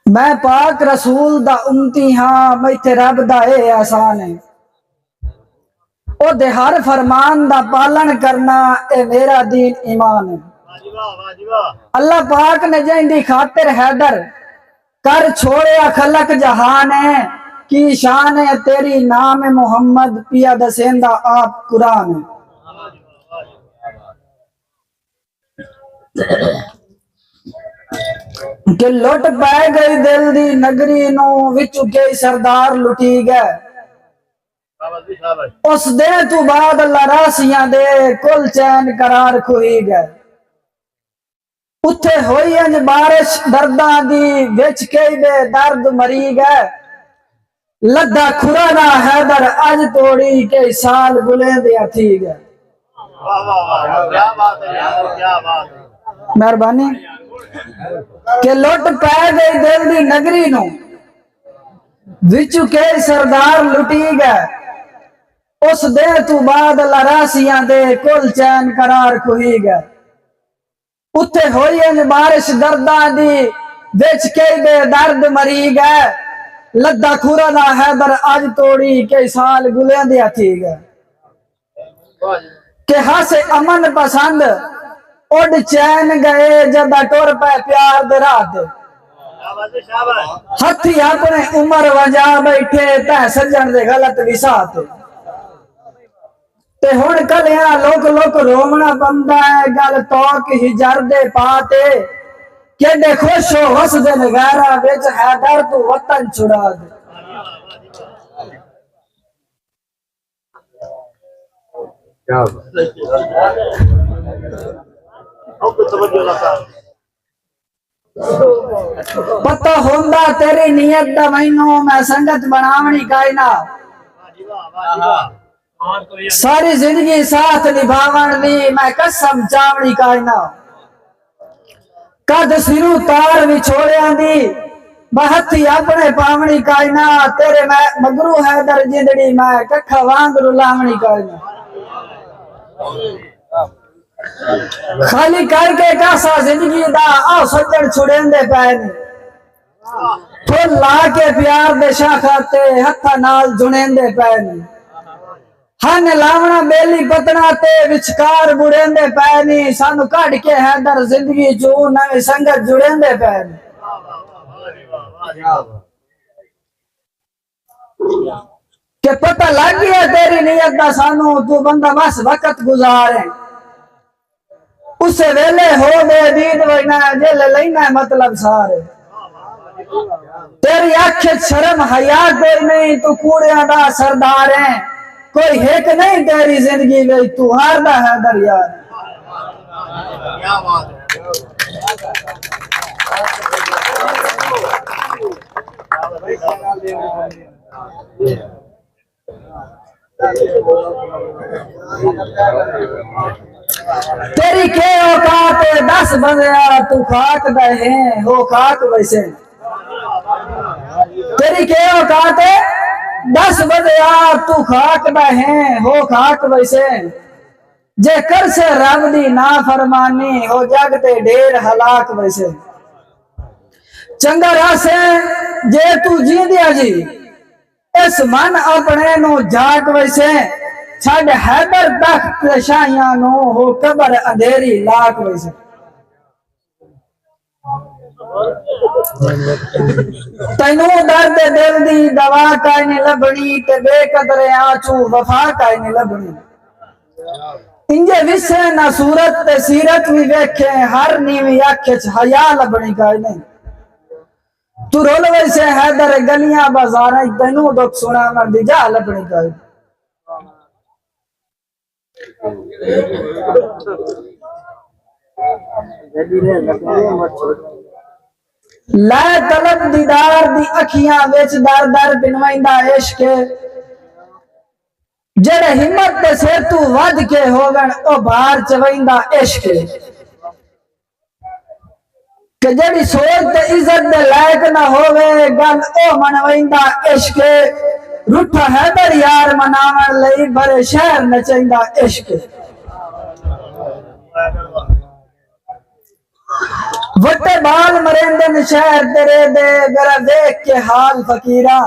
मैं पाक रसूल दा उम्मती हाँ, मैथे रब दा ए एहसान है। ओदे हर फरमान दा पालन करना ए मेरा दीन ईमान है। अल्लाह पाक ने जिंदी खातिर हैदर कर छोड़िया खलक जहान है। की शान है तेरी नाम है मोहम्मद पिया दसेंदा आप कुरान है। कि लुट पै गई दिल दी नगरी नू विचू के सरदार लुटी गए। उस दे तू बाद लरासियां दे कुल चैन करार खुई गए। उथे होई अंज बारिश दर्दां दी विच के बे दर्द मरी गए। लद्दा खुराना हैदर अज तोड़ी के साल बुलेंदिया थी गए। मेहरबानी के लुट पै गई दिल दी नगरी नू विचू के सरदार लुटी गए। उस दे तू बाद लरासियां दे कुल चैन करार खुई गए। उथे होई अंज बारिश दर्दां दी विच के बे दर्द मरी गए। लद्दा खुरा दा हैदर अज तोड़ी के साल गुलेंदिया थी गए। के हसे अमन पसंद उड़ चैन गए जदा टुर पै प्यार दे रात। हथी अपने उमर वजा बैठे तै सज्जन दे गलत विसात। ते हुण कलिया लोक लोक रोमना बंदा है गल तौक ही जर दे पाते। केडे खुश हो हसदे नगारा विच हैदर तू वतन छुड़ा दे। पता होंदा तेरी नियत दा मैनू मैं संगत बनावनी कायना। सारी जिंदगी साथ निभावन दी मैं कसम चावनी कायना। कद सिरू तार विछोड़िया दी बहती अपने पावनी कायना। तेरे मैं मगरू हैदर जिंदड़ी मैं कखा वांग रुलावनी कायना। खाली करके कासा जिंदगी दा आ सज्जन छुड़ेंदे पैन। फुल ला के प्यार दे शाखाते हथा नाल जुड़ेंदे पैन। हन लावना बेली पतना ते विचकार बुड़ेंदे पैनी। सानू कढ़ के हैदर जिंदगी चू नवी संगत जुड़ेंदे पैन। के पता लग गया तेरी नियत दा सानू तू बंदा बस वक्त गुजारे। उसे वेले हो दे दीद वना जेल लेना मतलब सारे। तेरी अख शर्म हया कोई नहीं तू कूड़िया दा सरदार है। कोई हेक नहीं तेरी जिंदगी में तू हारदा हैदर यार। तेरी के औकात 10 बंदिया तू खाक दे हो खाक वैसे। तेरी के औकात 10 बंदिया तू खाक दे हो खाक वैसे। जे कर से रब दी ना फरमानी हो जग ते ढेर हलाक वैसे। चंगा रासे जे तू जी दिया जी इस मन अपने नु जाग वैसे। छड़ हैदर तख्त शाहियां नु हो कबर अंधेरी लाख वैसे। तैनू दर्द दिल दी दवा काई नहीं लभनी ते बेकदर आंचू वफा काई नहीं लभनी। इंजे विसे ना सूरत ते सीरत भी वेखे हर नीवी अख च हया लभनी काई नहीं। तू रोल वैसे हैदर गलियां बाजारां तैनू दुख सुनावन दी जा लभनी काई। लै तलब दीदार दी अखियां विच दर दर पिनवाइंदा इश्क। जेड़े हिम्मत ते सिर तू वध के होवन ओ भार चवैंदा इश्क। के जेड़ी सोच ते इज्जत दे लायक ना होवे गल ओ मनवैंदा इश्क। रूठा हैदर यार मनावन लई भरे शहर नचैंदा इश्क। वटे बाल मरेंदे शहर तेरे दे मेरा देख के हाल फकीरा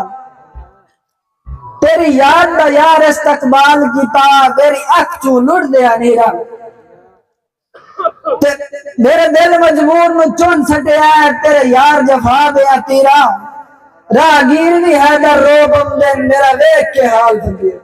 तेरी याद दा यार इस्तकबाल कीता मेरी अख चू लुट दिया नीरा मेरे दिल मजबूर नु चुन सटिया तेरे यार जफा दिया तीरा राहगीर भी हैदर रो बंदे मेरा देख के हाल फकीरा।